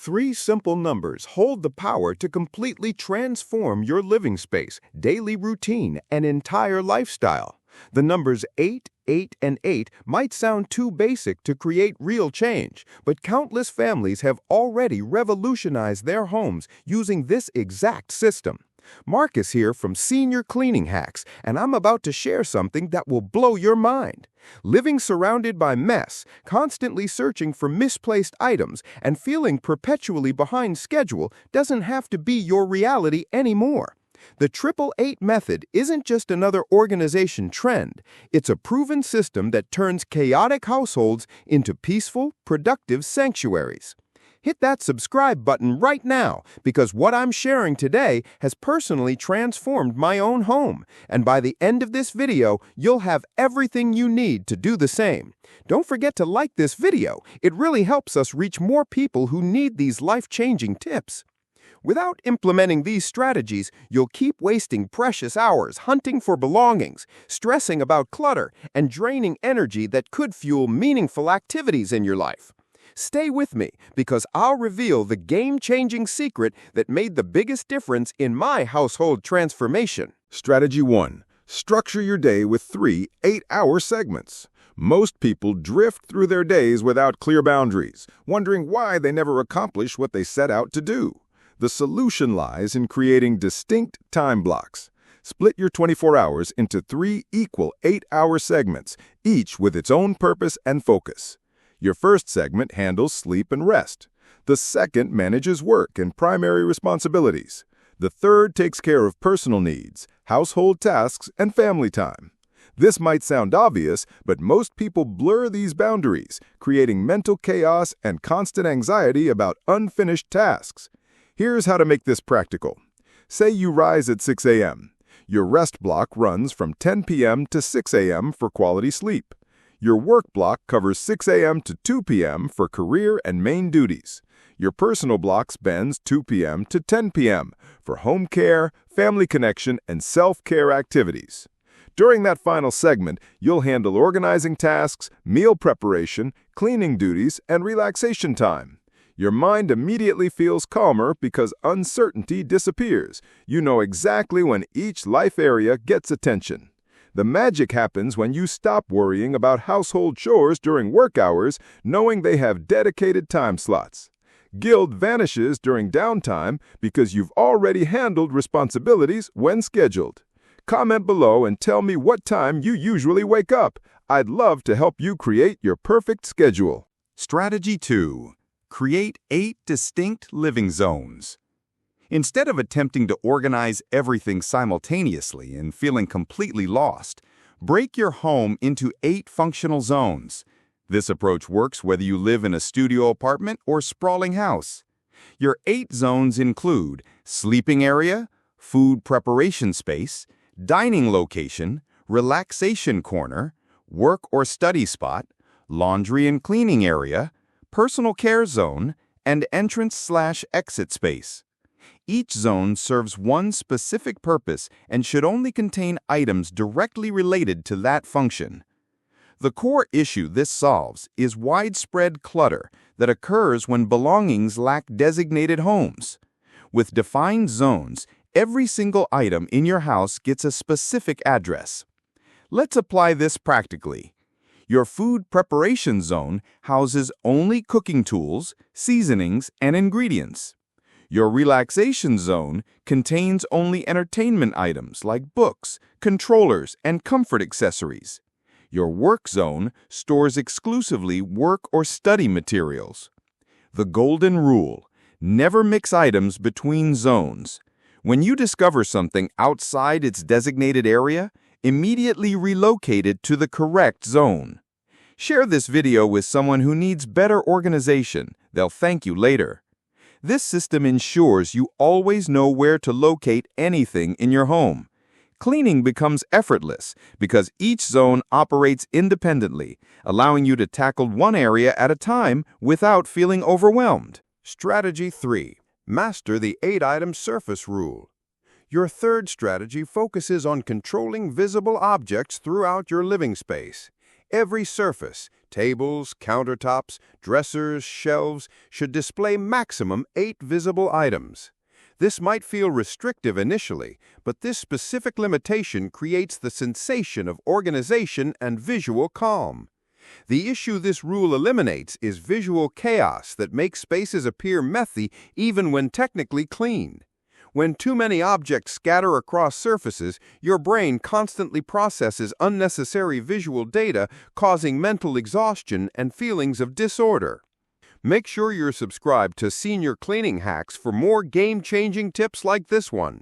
Three simple numbers hold the power to completely transform your living space, daily routine, and entire lifestyle. The numbers 8, 8, and 8 might sound too basic to create real change, but countless families have already revolutionized their homes using this exact system. Mark is here from Senior Cleaning Hacks, and I'm about to share something that will blow your mind. Living surrounded by mess, constantly searching for misplaced items, and feeling perpetually behind schedule doesn't have to be your reality anymore. The 888 method isn't just another organization trend. It's a proven system that turns chaotic households into peaceful, productive sanctuaries. Hit that subscribe button right now because what I'm sharing today has personally transformed my own home. And by the end of this video, you'll have everything you need to do the same. Don't forget to like this video. It really helps us reach more people who need these life-changing tips. Without implementing these strategies, you'll keep wasting precious hours hunting for belongings, stressing about clutter, and draining energy that could fuel meaningful activities in your life. Stay with me because I'll reveal the game-changing secret that made the biggest difference in my household transformation. Strategy 1. Structure your day with 3 8-hour segments. Most people drift through their days without clear boundaries, wondering why they never accomplish what they set out to do. The solution lies in creating distinct time blocks. Split your 24 hours into 3 equal 8-hour segments, each with its own purpose and focus. Your first segment handles sleep and rest. The second manages work and primary responsibilities. The third takes care of personal needs, household tasks, and family time. This might sound obvious, but most people blur these boundaries, creating mental chaos and constant anxiety about unfinished tasks. Here's how to make this practical. Say you rise at 6 a.m. Your rest block runs from 10 p.m. to 6 a.m. for quality sleep. Your work block covers 6 a.m. to 2 p.m. for career and main duties. Your personal block spans 2 p.m. to 10 p.m. for home care, family connection, and self-care activities. During that final segment, you'll handle organizing tasks, meal preparation, cleaning duties, and relaxation time. Your mind immediately feels calmer because uncertainty disappears. You know exactly when each life area gets attention. The magic happens when you stop worrying about household chores during work hours, knowing they have dedicated time slots. Guilt vanishes during downtime because you've already handled responsibilities when scheduled. Comment below and tell me what time you usually wake up. I'd love to help you create your perfect schedule. Strategy 2. Create 8 distinct living zones. Instead of attempting to organize everything simultaneously and feeling completely lost, break your home into 8 functional zones. This approach works whether you live in a studio apartment or sprawling house. Your 8 zones include sleeping area, food preparation space, dining location, relaxation corner, work or study spot, laundry and cleaning area, personal care zone, and entrance/exit space. Each zone serves one specific purpose and should only contain items directly related to that function. The core issue this solves is widespread clutter that occurs when belongings lack designated homes. With defined zones, every single item in your house gets a specific address. Let's apply this practically. Your food preparation zone houses only cooking tools, seasonings, and ingredients. Your relaxation zone contains only entertainment items like books, controllers, and comfort accessories. Your work zone stores exclusively work or study materials. The golden rule: never mix items between zones. When you discover something outside its designated area, immediately relocate it to the correct zone. Share this video with someone who needs better organization. They'll thank you later. This system ensures you always know where to locate anything in your home. Cleaning becomes effortless because each zone operates independently, allowing you to tackle one area at a time without feeling overwhelmed. Strategy 3. Master the 8-item surface rule. Your third strategy focuses on controlling visible objects throughout your living space. Every surface, tables, countertops, dressers, shelves, should display maximum 8 visible items. This might feel restrictive initially, but this specific limitation creates the sensation of organization and visual calm. The issue this rule eliminates is visual chaos that makes spaces appear messy even when technically clean. When too many objects scatter across surfaces, your brain constantly processes unnecessary visual data, causing mental exhaustion and feelings of disorder. Make sure you're subscribed to Senior Cleaning Hacks for more game-changing tips like this one.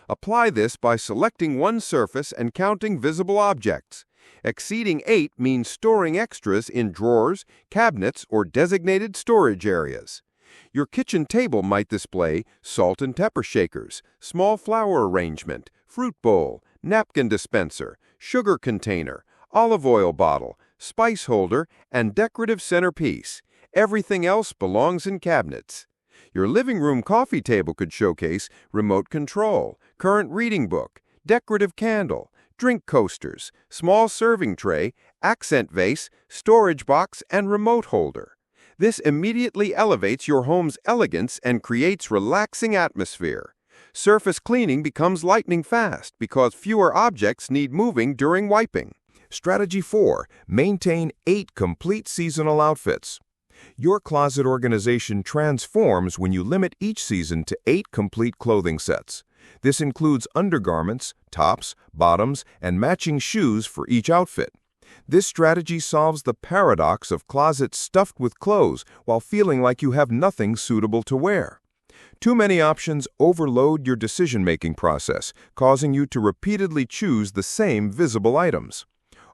Apply this by selecting one surface and counting visible objects. Exceeding 8 means storing extras in drawers, cabinets, or designated storage areas. Your kitchen table might display salt and pepper shakers, small flower arrangement, fruit bowl, napkin dispenser, sugar container, olive oil bottle, spice holder, and decorative centerpiece. Everything else belongs in cabinets. Your living room coffee table could showcase remote control, current reading book, decorative candle, drink coasters, small serving tray, accent vase, storage box, and remote holder. This immediately elevates your home's elegance and creates relaxing atmosphere. Surface cleaning becomes lightning fast because fewer objects need moving during wiping. Strategy 4. Maintain 8 complete seasonal outfits. Your closet organization transforms when you limit each season to 8 complete clothing sets. This includes undergarments, tops, bottoms, and matching shoes for each outfit. This strategy solves the paradox of closets stuffed with clothes while feeling like you have nothing suitable to wear. Too many options overload your decision-making process, causing you to repeatedly choose the same visible items.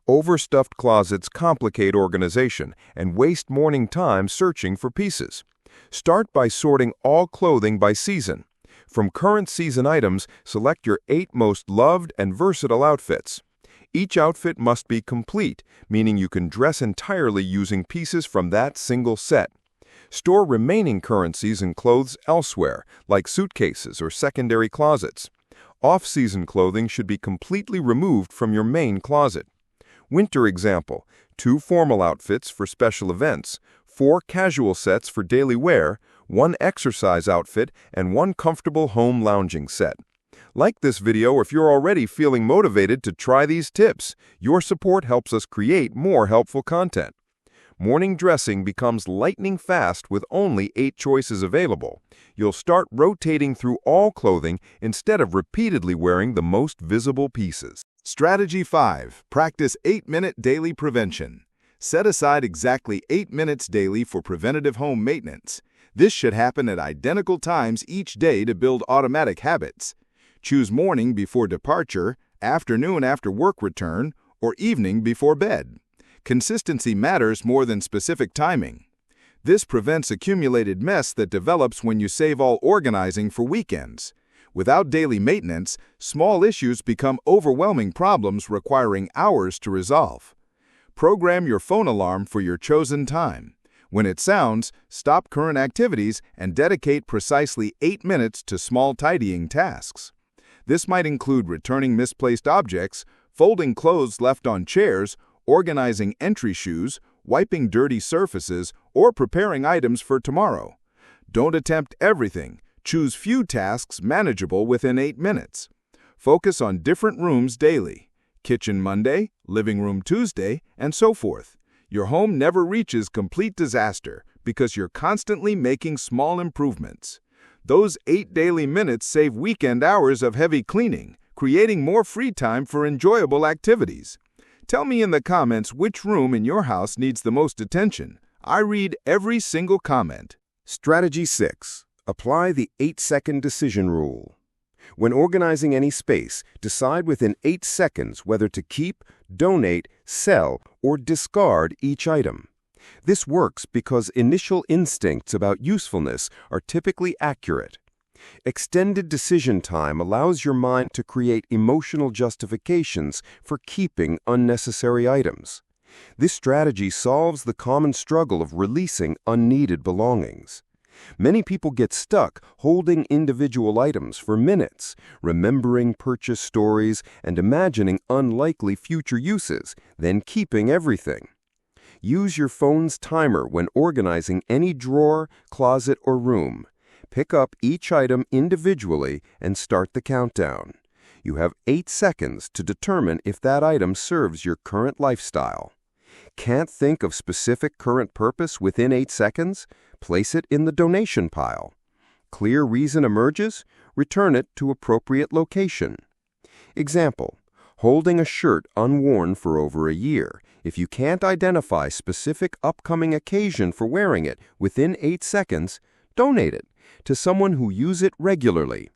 Overstuffed closets complicate organization and waste morning time searching for pieces. Start by sorting all clothing by season. From current season items, select your 8 most loved and versatile outfits. Each outfit must be complete, meaning you can dress entirely using pieces from that single set. Store remaining current season clothes elsewhere, like suitcases or secondary closets. Off-season clothing should be completely removed from your main closet. Winter example: 2 formal outfits for special events, 4 casual sets for daily wear, 1 exercise outfit, and 1 comfortable home lounging set. Like this video if you're already feeling motivated to try these tips. Your support helps us create more helpful content. Morning dressing becomes lightning fast with only 8 choices available. You'll start rotating through all clothing instead of repeatedly wearing the most visible pieces. Strategy 5. Practice 8-minute daily prevention. Set aside exactly 8 minutes daily for preventative home maintenance. This should happen at identical times each day to build automatic habits. Choose morning before departure, afternoon after work return, or evening before bed. Consistency matters more than specific timing. This prevents accumulated mess that develops when you save all organizing for weekends. Without daily maintenance, small issues become overwhelming problems requiring hours to resolve. Program your phone alarm for your chosen time. When it sounds, stop current activities and dedicate precisely 8 minutes to small tidying tasks. This might include returning misplaced objects, folding clothes left on chairs, organizing entry shoes, wiping dirty surfaces, or preparing items for tomorrow. Don't attempt everything. Choose few tasks manageable within 8 minutes. Focus on different rooms daily. Kitchen Monday, living room Tuesday, and so forth. Your home never reaches complete disaster because you're constantly making small improvements. Those 8 daily minutes save weekend hours of heavy cleaning, creating more free time for enjoyable activities. Tell me in the comments which room in your house needs the most attention. I read every single comment. Strategy 6. Apply the 8-second decision rule. When organizing any space, decide within 8 seconds whether to keep, donate, sell, or discard each item. This works because initial instincts about usefulness are typically accurate. Extended decision time allows your mind to create emotional justifications for keeping unnecessary items. This strategy solves the common struggle of releasing unneeded belongings. Many people get stuck holding individual items for minutes, remembering purchase stories and imagining unlikely future uses, then keeping everything. Use your phone's timer when organizing any drawer, closet, or room. Pick up each item individually and start the countdown. You have 8 seconds to determine if that item serves your current lifestyle. Can't think of specific current purpose within 8 seconds? Place it in the donation pile. Clear reason emerges? Return it to appropriate location. Example: holding a shirt unworn for over a year. If you can't identify specific upcoming occasion for wearing it within 8 seconds, donate it to someone who uses it regularly.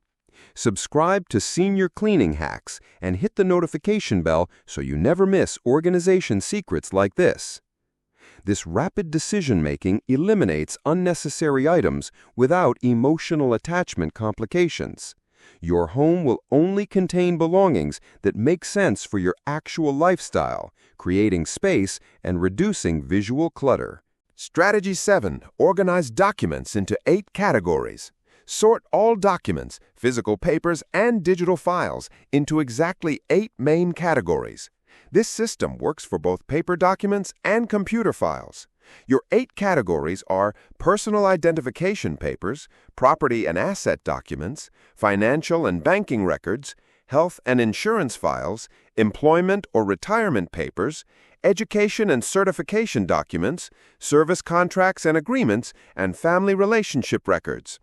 Subscribe to Senior Cleaning Hacks and hit the notification bell so you never miss organization secrets like this. This rapid decision-making eliminates unnecessary items without emotional attachment complications. Your home will only contain belongings that make sense for your actual lifestyle, creating space and reducing visual clutter. Strategy 7. Organize documents into 8 categories. Sort all documents, physical papers, and digital files into exactly 8 main categories. This system works for both paper documents and computer files. Your 8 categories are personal identification papers, property and asset documents, financial and banking records, health and insurance files, employment or retirement papers, education and certification documents, service contracts and agreements, and family relationship records.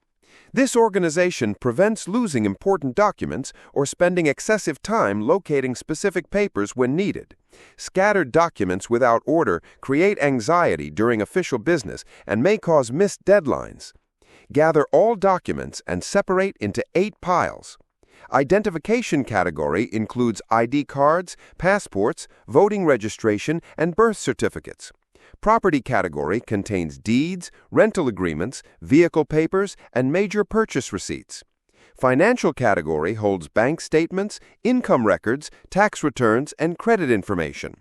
This organization prevents losing important documents or spending excessive time locating specific papers when needed. Scattered documents without order create anxiety during official business and may cause missed deadlines. Gather all documents and separate into 8 piles. Identification category includes ID cards, passports, voting registration, and birth certificates. Property category contains deeds, rental agreements, vehicle papers, and major purchase receipts. Financial category holds bank statements, income records, tax returns, and credit information.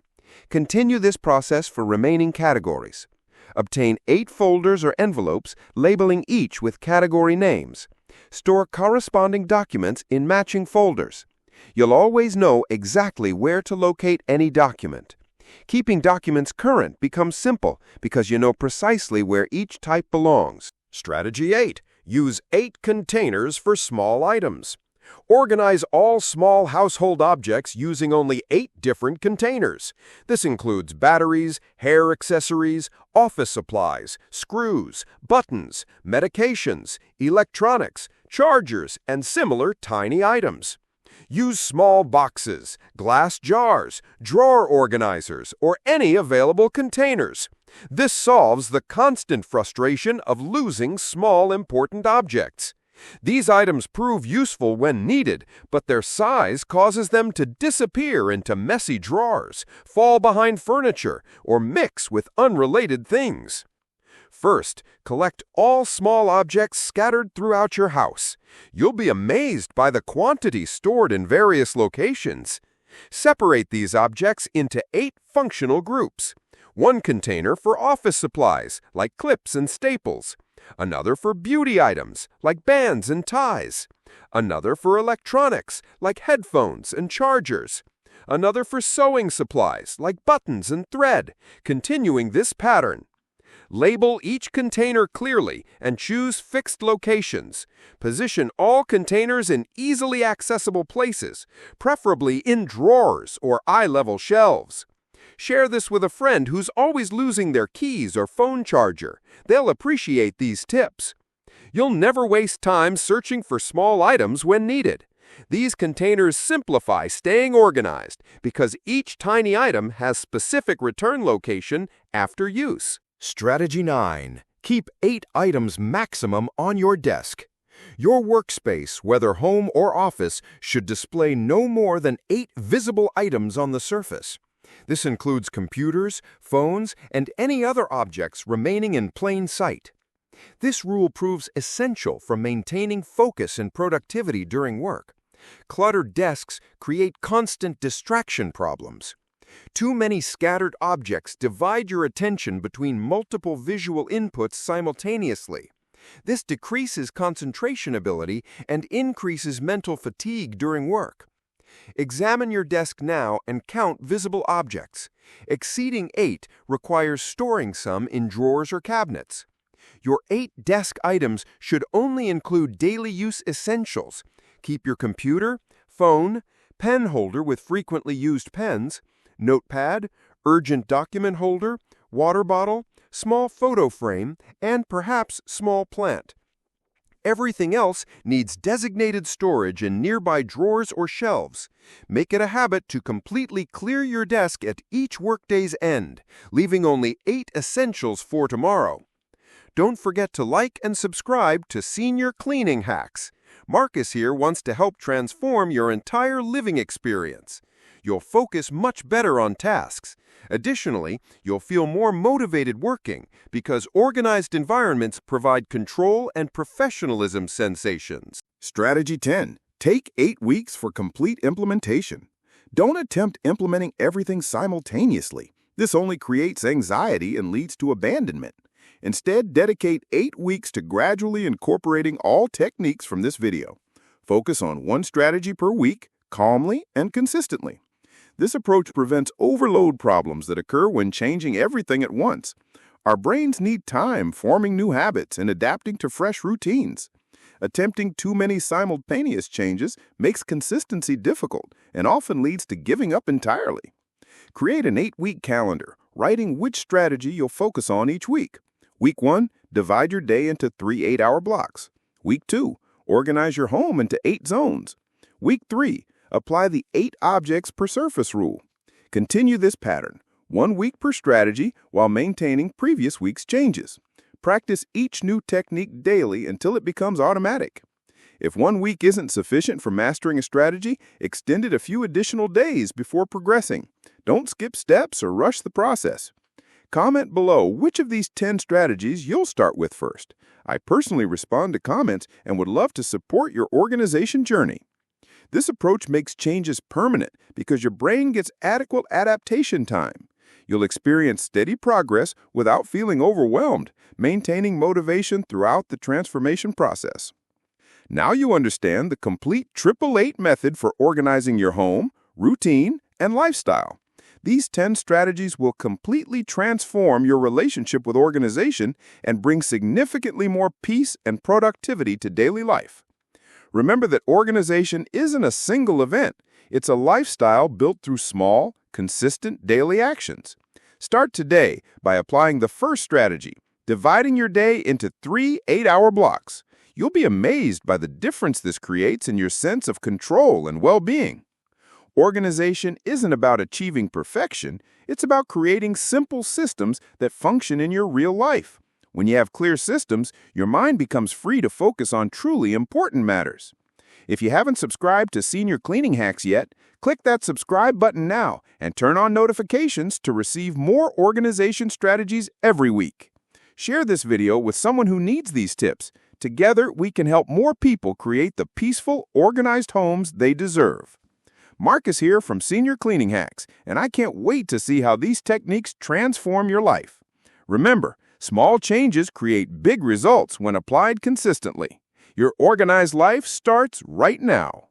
Continue this process for remaining categories. Obtain 8 folders or envelopes labeling each with category names. Store corresponding documents in matching folders. You'll always know exactly where to locate any document. Keeping documents current becomes simple because you know precisely where each type belongs. Strategy 8. Use 8 containers for small items. Organize all small household objects using only 8 different containers. This includes batteries, hair accessories, office supplies, screws, buttons, medications, electronics, chargers, and similar tiny items. Use small boxes, glass jars, drawer organizers, or any available containers. This solves the constant frustration of losing small important objects. These items prove useful when needed, but their size causes them to disappear into messy drawers, fall behind furniture, or mix with unrelated things. First, collect all small objects scattered throughout your house. You'll be amazed by the quantity stored in various locations. Separate these objects into 8 functional groups. One container for office supplies, like clips and staples. Another for beauty items, like bands and ties. Another for electronics, like headphones and chargers. Another for sewing supplies, like buttons and thread, continuing this pattern. Label each container clearly and choose fixed locations. Position all containers in easily accessible places, preferably in drawers or eye-level shelves. Share this with a friend who's always losing their keys or phone charger. They'll appreciate these tips. You'll never waste time searching for small items when needed. These containers simplify staying organized because each tiny item has specific return location after use. Strategy 9. Keep 8 items maximum on your desk. Your workspace, whether home or office, should display no more than 8 visible items on the surface. This includes computers, phones, and any other objects remaining in plain sight. This rule proves essential for maintaining focus and productivity during work. Cluttered desks create constant distraction problems. Too many scattered objects divide your attention between multiple visual inputs simultaneously. This decreases concentration ability and increases mental fatigue during work. Examine your desk now and count visible objects. Exceeding 8 requires storing some in drawers or cabinets. Your 8 desk items should only include daily use essentials. Keep your computer, phone, pen holder with frequently used pens, notepad, urgent document holder, water bottle, small photo frame, and perhaps small plant. Everything else needs designated storage in nearby drawers or shelves. Make it a habit to completely clear your desk at each workday's end, leaving only 8 essentials for tomorrow. Don't forget to like and subscribe to Senior Cleaning Hacks. Marcus here wants to help transform your entire living experience. You'll focus much better on tasks. Additionally, you'll feel more motivated working because organized environments provide control and professionalism sensations. Strategy 10. Take 8 weeks for complete implementation. Don't attempt implementing everything simultaneously. This only creates anxiety and leads to abandonment. Instead, dedicate 8 weeks to gradually incorporating all techniques from this video. Focus on one strategy per week, calmly and consistently. This approach prevents overload problems that occur when changing everything at once. Our brains need time forming new habits and adapting to fresh routines. Attempting too many simultaneous changes makes consistency difficult and often leads to giving up entirely. Create an 8-week calendar, writing which strategy you'll focus on each week. Week 1, divide your day into 3 8-hour blocks. Week 2, organize your home into 8 zones. Week 3, apply the 8 objects per surface rule. Continue this pattern, 1 week per strategy while maintaining previous week's changes. Practice each new technique daily until it becomes automatic. If 1 week isn't sufficient for mastering a strategy, extend it a few additional days before progressing. Don't skip steps or rush the process. Comment below which of these 10 strategies you'll start with first. I personally respond to comments and would love to support your organization journey. This approach makes changes permanent because your brain gets adequate adaptation time. You'll experience steady progress without feeling overwhelmed, maintaining motivation throughout the transformation process. Now you understand the complete 888 method for organizing your home, routine, and lifestyle. These 10 strategies will completely transform your relationship with organization and bring significantly more peace and productivity to daily life. Remember that organization isn't a single event. It's a lifestyle built through small, consistent daily actions. Start today by applying the first strategy, dividing your day into 3 8-hour blocks. You'll be amazed by the difference this creates in your sense of control and well-being. Organization isn't about achieving perfection. It's about creating simple systems that function in your real life. When you have clear systems, your mind becomes free to focus on truly important matters. If you haven't subscribed to Senior Cleaning Hacks yet, click that subscribe button now and turn on notifications to receive more organization strategies every week. Share this video with someone who needs these tips. Together, we can help more people create the peaceful, organized homes they deserve. Marcus here from Senior Cleaning Hacks, and I can't wait to see how these techniques transform your life. Remember, small changes create big results when applied consistently. Your organized life starts right now.